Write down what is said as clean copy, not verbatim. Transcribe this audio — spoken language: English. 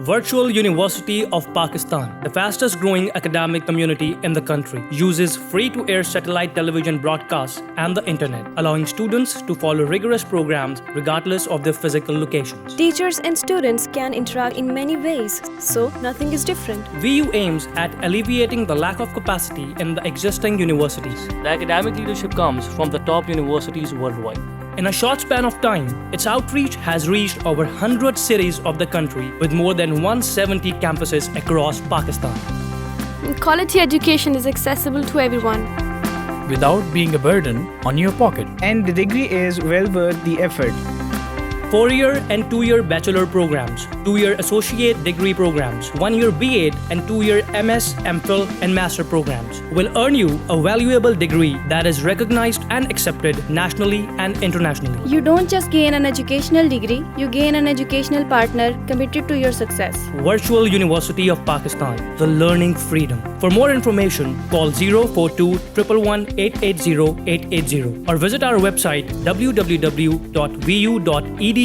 Virtual University of Pakistan, the fastest growing academic community in the country, uses free-to-air satellite television broadcasts and the internet, allowing students to follow rigorous programs regardless of their physical locations. Teachers and students can interact in many ways, so nothing is different. VU aims at alleviating the lack of capacity in the existing universities. The academic leadership comes from the top universities worldwide. In a short span of time, its outreach has reached over 100 cities of the country with more than 170 campuses across Pakistan. Quality education is accessible to everyone without being a burden on your pocket. And the degree is well worth the effort. 4-year and 2-year bachelor programs, 2-year associate degree programs, 1-year B.Ed and 2-year MS, MPhil and master programs will earn you a valuable degree that is recognized and accepted nationally and internationally. You don't just gain an educational degree, you gain an educational partner committed to your success. Virtual University of Pakistan, the learning freedom. For more information, call 042 111 880 880 or visit our website www.vu.edu.pk.